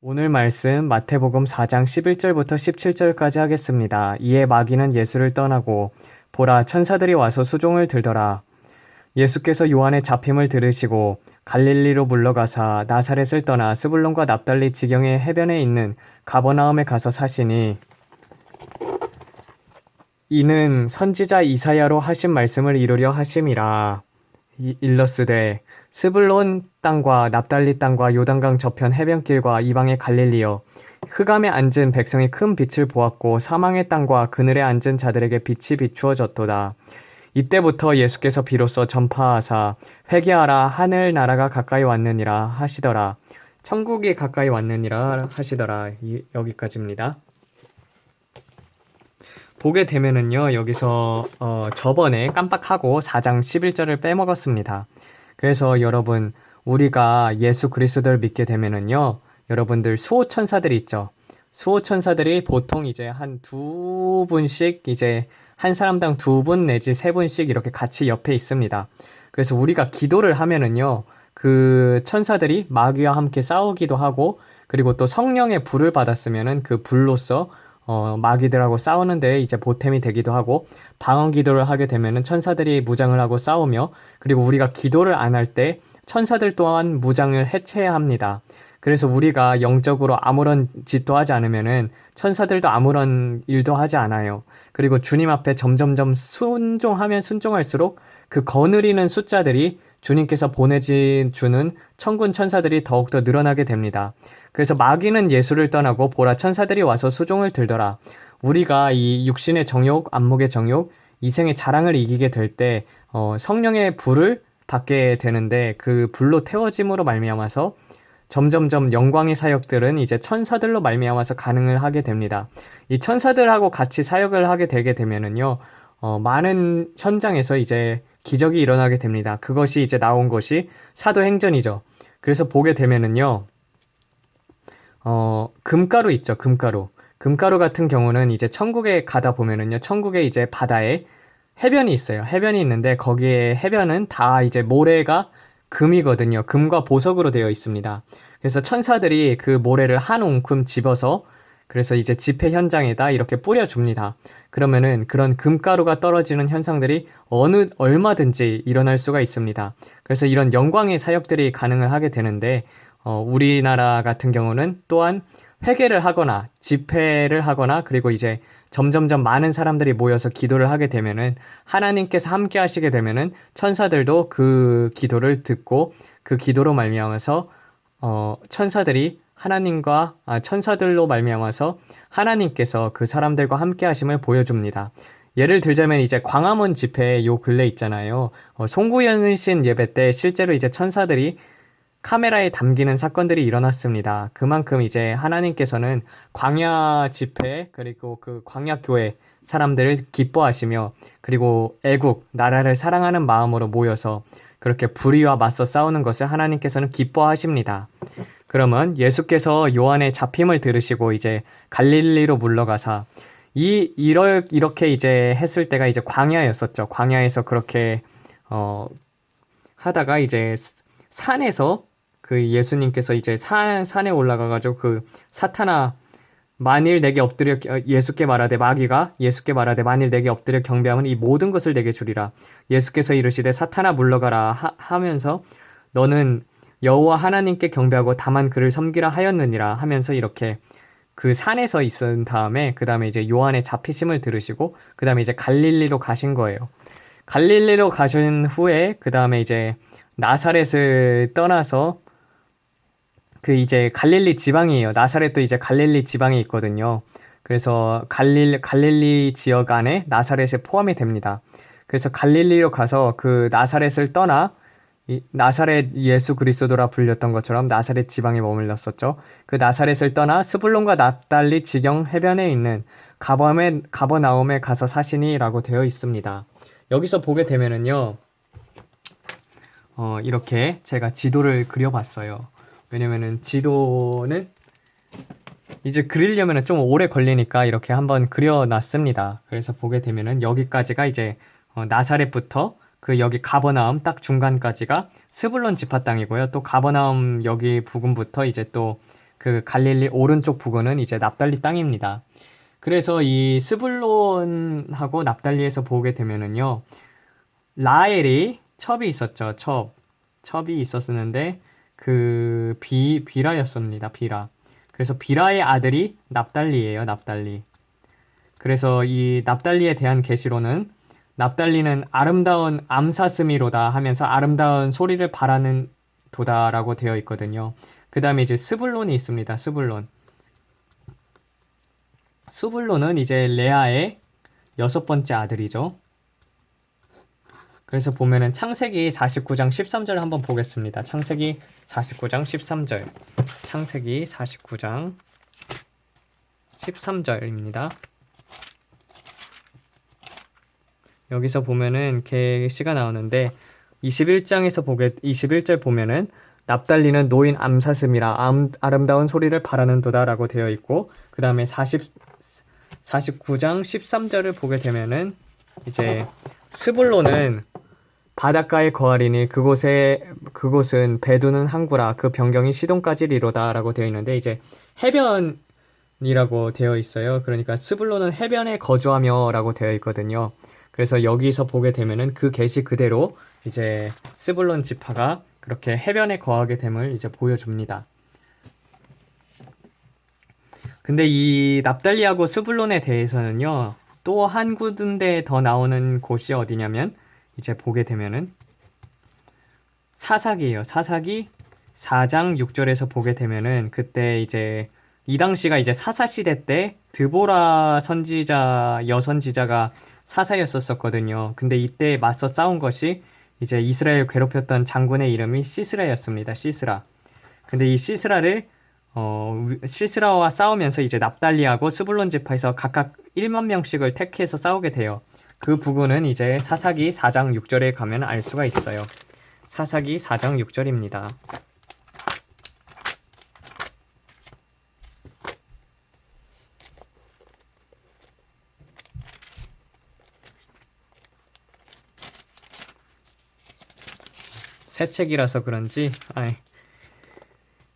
오늘 말씀 마태복음 4장 11절부터 17절까지 하겠습니다. 이에 마귀는 예수를 떠나고 보라 천사들이 와서 수종을 들더라. 예수께서 요한의 잡힘을 들으시고 갈릴리로 물러가사 나사렛을 떠나 스불론과 납달리 지경의 해변에 있는 가버나움에 가서 사시니 이는 선지자 이사야로 하신 말씀을 이루려 하심이라. 일러스되 스불론 땅과 납달리 땅과 요단강 저편 해변길과 이방의 갈릴리여, 흑암에 앉은 백성이 큰 빛을 보았고 사망의 땅과 그늘에 앉은 자들에게 빛이 비추어졌도다. 이때부터 예수께서 비로소 전파하사 회개하라, 하늘 나라가 가까이 왔느니라 하시더라. 천국이 가까이 왔느니라 하시더라. 여기까지입니다. 보게 되면은요, 여기서 저번에 깜빡하고 4장 11절을 빼먹었습니다. 그래서 여러분, 우리가 예수 그리스도를 믿게 되면은요, 여러분들 수호천사들이 있죠. 수호천사들이 보통 이제 한 두 분씩, 이제 한 사람당 두 분 내지 세 분씩 이렇게 같이 옆에 있습니다. 그래서 우리가 기도를 하면은요, 그 천사들이 마귀와 함께 싸우기도 하고, 그리고 또 성령의 불을 받았으면은 그 불로써 마귀들하고 싸우는데 이제 보탬이 되기도 하고, 방언 기도를 하게 되면은 천사들이 무장을 하고 싸우며, 그리고 우리가 기도를 안 할 때 천사들 또한 무장을 해체해야 합니다. 그래서 우리가 영적으로 아무런 짓도 하지 않으면은 천사들도 아무런 일도 하지 않아요. 그리고 주님 앞에 점점점 순종하면 순종할수록 그 거느리는 숫자들이 주님께서 보내주는 천군 천사들이 더욱더 늘어나게 됩니다. 그래서 마귀는 예수를 떠나고 보라 천사들이 와서 수종을 들더라. 우리가 이 육신의 정욕, 안목의 정욕, 이생의 자랑을 이기게 될 때 성령의 불을 받게 되는데, 그 불로 태워짐으로 말미암아서 점점점 영광의 사역들은 이제 천사들로 말미암아서 가능을 하게 됩니다. 이 천사들하고 같이 사역을 하게 되게 되면은요, 많은 현장에서 이제 기적이 일어나게 됩니다. 그것이 이제 나온 것이 사도행전이죠. 그래서 보게 되면은요, 금가루 있죠, 금가루. 금가루 같은 경우는 이제 천국에 가다 보면은요, 천국에 이제 바다에 해변이 있어요. 해변이 있는데 거기에 해변은 다 이제 모래가 금이거든요. 금과 보석으로 되어 있습니다. 그래서 천사들이 그 모래를 한 웅큼 집어서, 그래서 이제 집회 현장에다 이렇게 뿌려줍니다. 그러면은 그런 금가루가 떨어지는 현상들이 얼마든지 일어날 수가 있습니다. 그래서 이런 영광의 사역들이 가능을 하게 되는데, 우리나라 같은 경우는 또한 회개를 하거나 집회를 하거나, 그리고 이제 점점점 많은 사람들이 모여서 기도를 하게 되면은, 하나님께서 함께 하시게 되면은 천사들도 그 기도를 듣고 그 기도로 말미암아서 천사들로 말미암아서 하나님께서 그 사람들과 함께 하심을 보여줍니다. 예를 들자면 이제 광화문 집회 요 근래 있잖아요. 송구연신 예배 때 실제로 이제 천사들이 카메라에 담기는 사건들이 일어났습니다. 그만큼 이제 하나님께서는 광야 집회, 그리고 그 광야 교회 사람들을 기뻐하시며, 그리고 애국, 나라를 사랑하는 마음으로 모여서 그렇게 불의와 맞서 싸우는 것을 하나님께서는 기뻐하십니다. 그러면 예수께서 요한의 잡힘을 들으시고 이제 갈릴리로 물러가사, 이렇게 이제 했을 때가 이제 광야였었죠. 광야에서 그렇게 하다가 이제 산에서 그 예수님께서 이제 산에 올라가가지고 그 사탄아, 만일 내게 엎드려, 예수께 말하되, 마귀가 예수께 말하되 만일 내게 엎드려 경배하면 이 모든 것을 내게 주리라. 예수께서 이르시되 사탄아 물러가라 하면서 너는 여호와 하나님께 경배하고 다만 그를 섬기라 하였느니라 하면서 이렇게 그 산에서 있은 다음에, 그 다음에 이제 요한의 잡히심을 들으시고 그 다음에 이제 갈릴리로 가신 거예요. 갈릴리로 가신 후에 그 다음에 이제 나사렛을 떠나서 그 이제 갈릴리 지방이에요. 나사렛도 이제 갈릴리 지방에 있거든요. 그래서 갈릴리 지역 안에 나사렛에 포함이 됩니다. 그래서 갈릴리로 가서 그 나사렛을 떠나, 나사렛 예수 그리스도라 불렸던 것처럼 나사렛 지방에 머물렀었죠. 그 나사렛을 떠나 스불론과 납달리 지경 해변에 있는 가버나움에 가서 사시니라고 되어 있습니다. 여기서 보게 되면은요, 이렇게 제가 지도를 그려봤어요. 왜냐면은 지도는 이제 그리려면은 좀 오래 걸리니까 이렇게 한번 그려놨습니다. 그래서 보게 되면은 여기까지가 이제 나사렛부터 그 여기 가버나움 딱 중간까지가 스불론 지파 땅이고요. 또 가버나움 여기 부근부터 이제 또 그 갈릴리 오른쪽 부근은 이제 납달리 땅입니다. 그래서 이 스불론하고 납달리에서 보게 되면은요, 라헬이 첩이 있었죠. 첩이 있었는데 그 비라였습니다. 비라. 그래서 비라의 아들이 납달리예요. 납달리. 그래서 이 납달리에 대한 계시로는 납달리는 아름다운 암사스미로다 하면서 아름다운 소리를 바라는 도다라고 되어 있거든요. 그 다음에 이제 스불론이 있습니다. 스불론은 이제 레아의 6번째 아들이죠. 그래서 보면은 창세기 49장 13절 한번 보겠습니다. 창세기 49장 13절. 창세기 49장 13절입니다. 여기서 보면은 계시가 나오는데 21절 보면은 납달리는 노인 암사슴이라 아름다운 소리를 바라는도다라고 되어 있고, 그 다음에 49장 13절을 보게 되면은 이제 스불론은 바닷가에 거하리니 그곳은 배두는 항구라 그 변경이 시돈까지리로다라고 되어 있는데 이제 해변이라고 되어 있어요. 그러니까 스불론은 해변에 거주하며라고 되어 있거든요. 그래서 여기서 보게 되면은 그 계시 그대로 이제 스불론 지파가 그렇게 해변에 거하게 됨을 이제 보여줍니다. 근데 이 납달리하고 스불론에 대해서는요, 또 한 군데 더 나오는 곳이 어디냐면 이제 보게 되면은 사사기예요. 사사기 4장 6절에서 보게 되면은 그때 이제 이 당시가 이제 사사 시대 때 드보라 여선지자가 사사였었거든요. 근데 이때 맞서 싸운 것이 이제 이스라엘 괴롭혔던 장군의 이름이 시스라였습니다. 시스라. 근데 이 시스라와 싸우면서 이제 납달리하고 스불론 지파에서 각각 1만 명씩을 택해서 싸우게 돼요. 그 부분은 이제 사사기 4장 6절에 가면 알 수가 있어요. 사사기 4장 6절입니다. 새 책이라서 그런지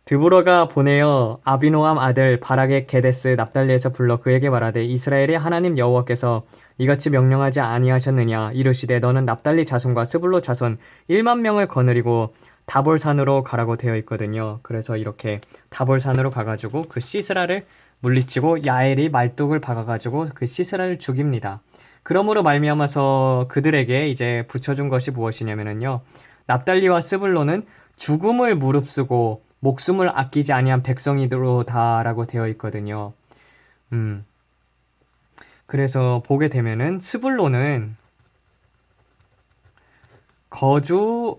드보라가 보내어 아비노암 아들 바락의 게데스 납달리에서 불러 그에게 말하되 이스라엘의 하나님 여호와께서 이같이 명령하지 아니하셨느냐 이르시되 너는 납달리 자손과 스불로 자손 1만 명을 거느리고 다볼산으로 가라고 되어 있거든요. 그래서 이렇게 다볼산으로 가가지고 그 시스라를 물리치고 야엘이 말뚝을 박아가지고 그 시스라를 죽입니다. 그러므로 말미암아서 그들에게 이제 붙여준 것이 무엇이냐면요, 납달리와 스불로는 죽음을 무릅쓰고 목숨을 아끼지 아니한 백성이로다라고 되어 있거든요. 그래서 보게 되면은 스불로는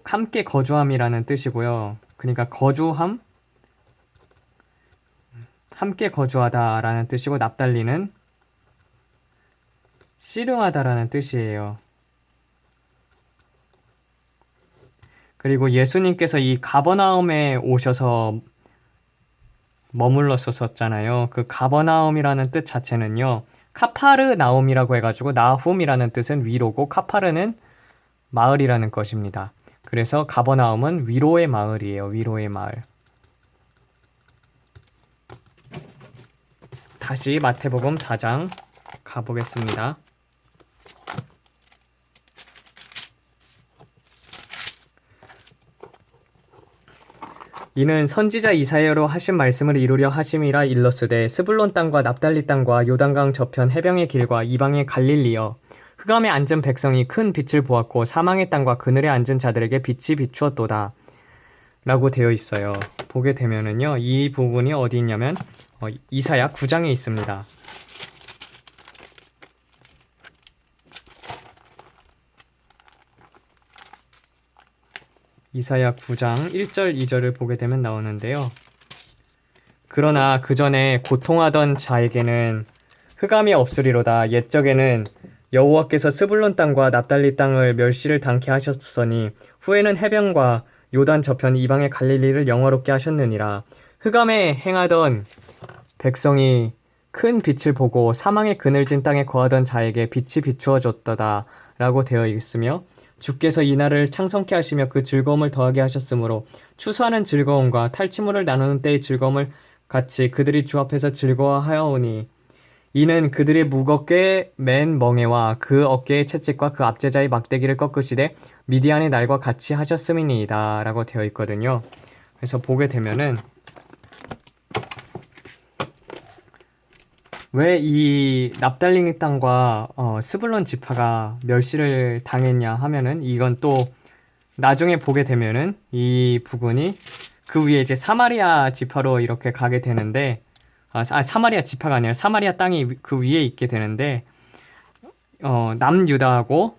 함께 거주함이라는 뜻이고요. 그러니까 거주함, 함께 거주하다라는 뜻이고 납달리는 씨름하다라는 뜻이에요. 그리고 예수님께서 이 가버나움에 오셔서 머물렀었잖아요. 그 가버나움이라는 뜻 자체는요, 카파르나움이라고 해가지고 나훔이라는 뜻은 위로고 카파르는 마을이라는 것입니다. 그래서 가버나움은 위로의 마을이에요. 위로의 마을. 다시 마태복음 4장 가보겠습니다. 이는 선지자 이사야로 하신 말씀을 이루려 하심이라 일렀으되 스불론 땅과 납달리 땅과 요단강 저편 해병의 길과 이방의 갈릴리여 흑암에 앉은 백성이 큰 빛을 보았고 사망의 땅과 그늘에 앉은 자들에게 빛이 비추었도다 라고 되어 있어요. 보게 되면은요, 이 부분이 어디 있냐면 이사야 9장에 있습니다. 이사야 9장 1절 2절을 보게 되면 나오는데요. 그러나 그 전에 고통하던 자에게는 흑암이 없으리로다. 옛적에는 여호와께서 스불론 땅과 납달리 땅을 멸시를 당케 하셨으니 후에는 해변과 요단 저편 이방의 갈릴리를 영화롭게 하셨느니라. 흑암에 행하던 백성이 큰 빛을 보고 사망의 그늘진 땅에 거하던 자에게 빛이 비추어졌도다 라고 되어 있으며, 주께서 이 날을 창성케 하시며 그 즐거움을 더하게 하셨으므로 추수하는 즐거움과 탈취물을 나누는 때의 즐거움을 같이 그들이 주 앞에서 즐거워하여오니 이는 그들이 무겁게 맨 멍에와 그 어깨의 채찍과 그 압제자의 막대기를 꺾으시되 미디안의 날과 같이 하셨음이니이다 라고 되어 있거든요. 그래서 보게 되면은 왜 이 납달리 땅과 스불론 지파가 멸시를 당했냐 하면은 이건 또 나중에 보게 되면은 이 부분이 그 위에 이제 사마리아 지파로 이렇게 가게 되는데 사마리아 지파가 아니라 사마리아 땅이 그 위에 있게 되는데 남유다하고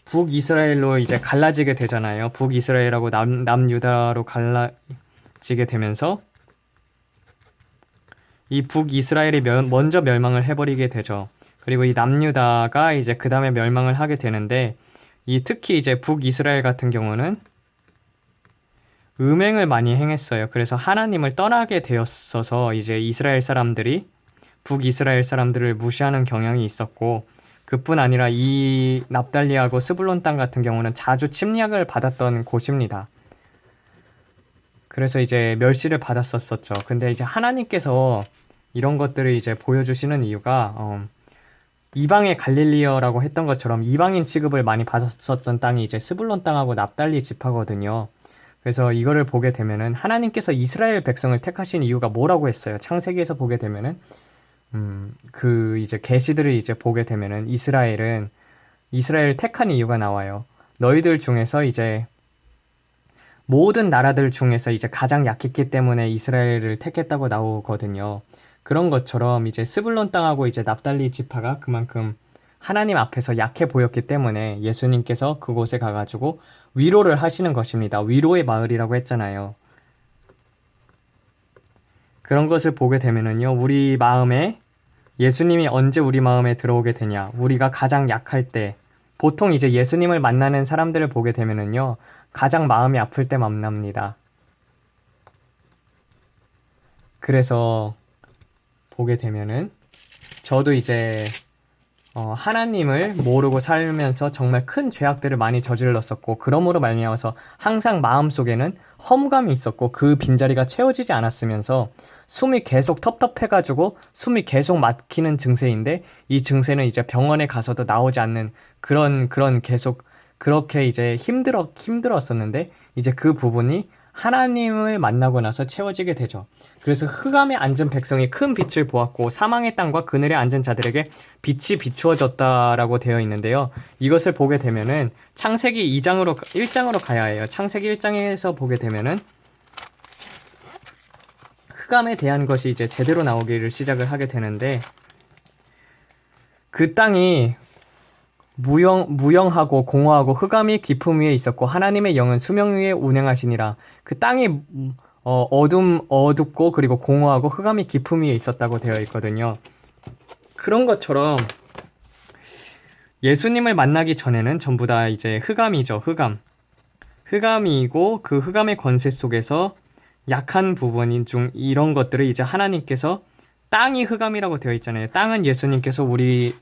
북이스라엘로 이제 갈라지게 되잖아요. 북이스라엘하고 남유다로 갈라지게 되면서 이 북이스라엘이 먼저 멸망을 해버리게 되죠. 그리고 이 남유다가 이제 그 다음에 멸망을 하게 되는데 특히 이제 북이스라엘 같은 경우는 음행을 많이 행했어요. 그래서 하나님을 떠나게 되었어서 이제 이스라엘 사람들이 북이스라엘 사람들을 무시하는 경향이 있었고 그뿐 아니라 이 납달리하고 스불론 땅 같은 경우는 자주 침략을 받았던 곳입니다. 그래서 이제 멸시를 받았었죠. 근데 이제 하나님께서 이런 것들을 이제 보여주시는 이유가 이방의 갈릴리어라고 했던 것처럼 이방인 취급을 많이 받았었던 땅이 이제 스불론 땅하고 납달리 지파거든요. 그래서 이거를 보게 되면은 하나님께서 이스라엘 백성을 택하신 이유가 뭐라고 했어요. 창세기에서 보게 되면은 그 이제 계시들을 이제 보게 되면은 이스라엘을 택한 이유가 나와요. 너희들 중에서 이제 모든 나라들 중에서 이제 가장 약했기 때문에 이스라엘을 택했다고 나오거든요. 그런 것처럼 이제 스불론 땅하고 이제 납달리 지파가 그만큼 하나님 앞에서 약해 보였기 때문에 예수님께서 그곳에 가가지고 위로를 하시는 것입니다. 위로의 마을이라고 했잖아요. 그런 것을 보게 되면은요, 우리 마음에 예수님이 언제 우리 마음에 들어오게 되냐? 우리가 가장 약할 때, 보통 이제 예수님을 만나는 사람들을 보게 되면은요, 가장 마음이 아플 때 만납니다. 그래서 보게 되면은 저도 이제 하나님을 모르고 살면서 정말 큰 죄악들을 많이 저질렀었고 그러므로 말미암아서 항상 마음속에는 허무감이 있었고 그 빈자리가 채워지지 않았으면서 숨이 계속 텁텁해가지고 숨이 계속 막히는 증세인데 이 증세는 이제 병원에 가서도 나오지 않는 그런 계속 그렇게 이제 힘들었었는데 이제 그 부분이 하나님을 만나고 나서 채워지게 되죠. 그래서 흑암에 앉은 백성이 큰 빛을 보았고 사망의 땅과 그늘에 앉은 자들에게 빛이 비추어졌다라고 되어 있는데요. 이것을 보게 되면은 창세기 1장으로 가야 해요. 창세기 1장에서 보게 되면은 흑암에 대한 것이 이제 제대로 나오기를 시작을 하게 되는데 그 땅이 무영하고 공허하고 흑암이 깊음 위에 있었고 하나님의 영은 수명 위에 운행하시니라. 그 땅이 어둡고 그리고 공허하고 흑암이 깊음 위에 있었다고 되어 있거든요. 그런 것처럼 예수님을 만나기 전에는 전부 다 이제 흑암이죠. 흑암이고 그 흑암의 권세 속에서 약한 부분인 중 이런 것들을 이제 하나님께서 땅이 흑암이라고 되어 있잖아요. 땅은 예수님께서 우리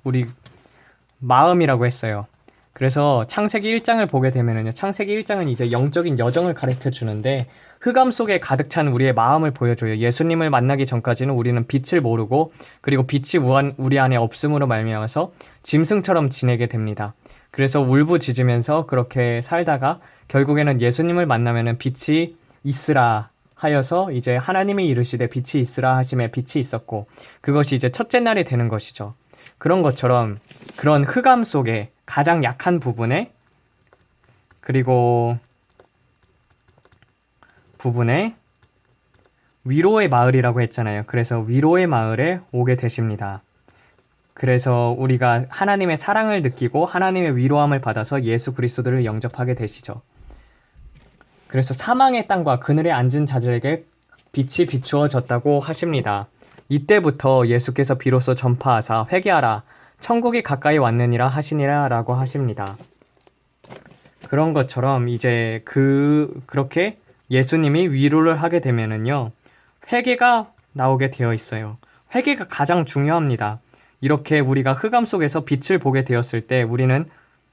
마음이라고 했어요. 그래서 창세기 1장을 보게 되면은요. 창세기 1장은 이제 영적인 여정을 가르쳐 주는데 흑암 속에 가득 찬 우리의 마음을 보여줘요. 예수님을 만나기 전까지는 우리는 빛을 모르고 그리고 빛이 우리 안에 없음으로 말미암아서 짐승처럼 지내게 됩니다. 그래서 울부짖으면서 그렇게 살다가 결국에는 예수님을 만나면은 빛이 있으라 하여서 이제 하나님이 이르시되 빛이 있으라 하심에 빛이 있었고 그것이 이제 첫째 날이 되는 것이죠. 그런 것처럼 그런 흑암 속에 가장 약한 부분에 그리고 위로의 마을이라고 했잖아요. 그래서 위로의 마을에 오게 되십니다. 그래서 우리가 하나님의 사랑을 느끼고 하나님의 위로함을 받아서 예수 그리스도를 영접하게 되시죠. 그래서 사망의 땅과 그늘에 앉은 자들에게 빛이 비추어졌다고 하십니다. 이때부터 예수께서 비로소 전파하사 회개하라 천국이 가까이 왔느니라 하시니라 라고 하십니다. 그런 것처럼 이제 그렇게 예수님이 위로를 하게 되면은요 회개가 나오게 되어 있어요. 회개가 가장 중요합니다. 이렇게 우리가 흑암 속에서 빛을 보게 되었을 때 우리는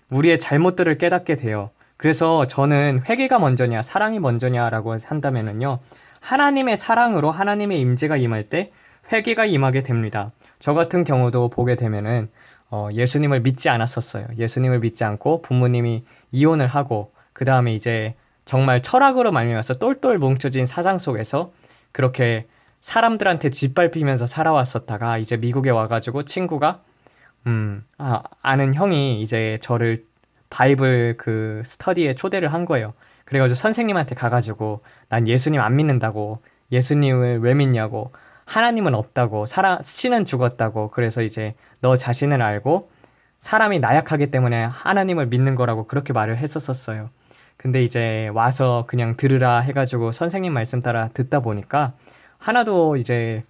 우리의 잘못들을 깨닫게 돼요. 그래서 저는 회개가 먼저냐 사랑이 먼저냐라고 한다면은요 하나님의 사랑으로 하나님의 임재가 임할 때 회개가 임하게 됩니다. 저 같은 경우도 보게 되면은 예수님을 믿지 않았었어요. 예수님을 믿지 않고 부모님이 이혼을 하고 그 다음에 이제 정말 철학으로 말미암아서 똘똘 뭉쳐진 사장 속에서 그렇게 사람들한테 짓밟히면서 살아왔었다가 이제 미국에 와가지고 친구가 아는 형이 이제 저를 바이블 그 스터디에 초대를 한 거예요. 그래가지고 선생님한테 가가지고 난 예수님 안 믿는다고, 예수님을 왜 믿냐고, 하나님은 없다고, 신은 죽었다고, 그래서 이제 너 자신을 알고 사람이 나약하기 때문에 하나님을 믿는 거라고 그렇게 말을 했었어요. 근데 이제 와서 그냥 들으라 해가지고 선생님 말씀 따라 듣다 보니까 하나도 이제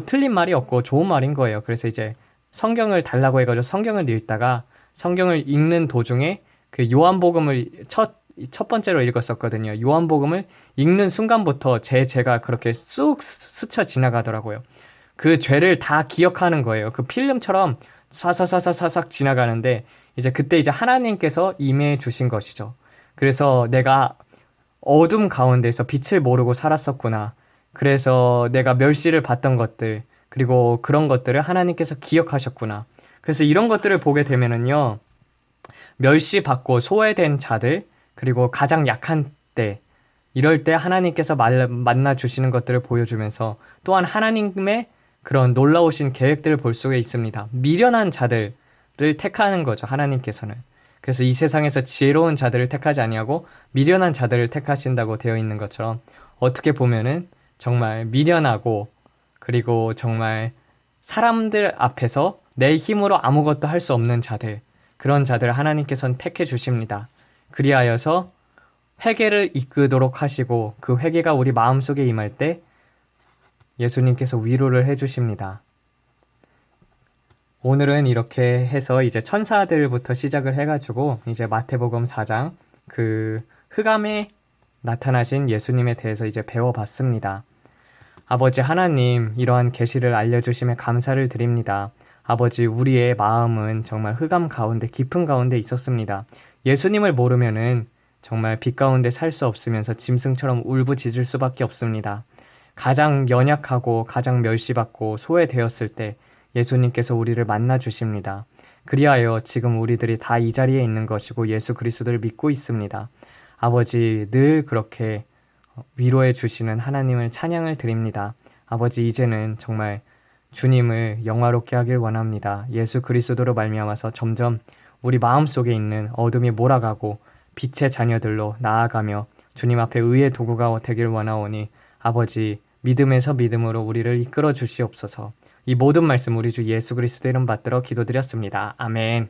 틀린 말이 없고 좋은 말인 거예요. 그래서 이제 성경을 달라고 해가지고 성경을 읽다가 성경을 읽는 도중에 그 요한복음을 첫 번째로 읽었었거든요. 요한복음을 읽는 순간부터 죄가 그렇게 쑥 스쳐 지나가더라고요. 그 죄를 다 기억하는 거예요. 그 필름처럼 사사사사사삭 지나가는데 이제 그때 이제 하나님께서 임해 주신 것이죠. 그래서 내가 어둠 가운데서 빛을 모르고 살았었구나. 그래서 내가 멸시를 받던 것들, 그리고 그런 것들을 하나님께서 기억하셨구나. 그래서 이런 것들을 보게 되면은요, 멸시받고 소외된 자들, 그리고 가장 약한 때, 이럴 때 하나님께서 만나 주시는 것들을 보여주면서 또한 하나님의 그런 놀라우신 계획들을 볼 수가 있습니다. 미련한 자들을 택하는 거죠, 하나님께서는. 그래서 이 세상에서 지혜로운 자들을 택하지 아니하고 미련한 자들을 택하신다고 되어 있는 것처럼 어떻게 보면은 정말 미련하고 그리고 정말 사람들 앞에서 내 힘으로 아무것도 할 수 없는 자들, 그런 자들 하나님께서는 택해 주십니다. 그리하여서 회개를 이끄도록 하시고 그 회개가 우리 마음속에 임할 때 예수님께서 위로를 해 주십니다. 오늘은 이렇게 해서 이제 천사들부터 시작을 해가지고 이제 마태복음 4장 그 흑암에 나타나신 예수님에 대해서 이제 배워봤습니다. 아버지 하나님, 이러한 계시를 알려주심에 감사를 드립니다. 아버지, 우리의 마음은 정말 흑암 가운데 깊은 가운데 있었습니다. 예수님을 모르면은 정말 빛 가운데 살 수 없으면서 짐승처럼 울부짖을 수밖에 없습니다. 가장 연약하고 가장 멸시받고 소외되었을 때 예수님께서 우리를 만나 주십니다. 그리하여 지금 우리들이 다 이 자리에 있는 것이고 예수 그리스도를 믿고 있습니다. 아버지, 늘 그렇게 위로해 주시는 하나님을 찬양을 드립니다. 아버지, 이제는 정말 주님을 영화롭게 하길 원합니다. 예수 그리스도로 말미암아서 점점 우리 마음속에 있는 어둠이 몰아가고 빛의 자녀들로 나아가며 주님 앞에 의의 도구가 되길 원하오니 아버지, 믿음에서 믿음으로 우리를 이끌어 주시옵소서. 이 모든 말씀 우리 주 예수 그리스도 이름 받들어 기도드렸습니다. 아멘.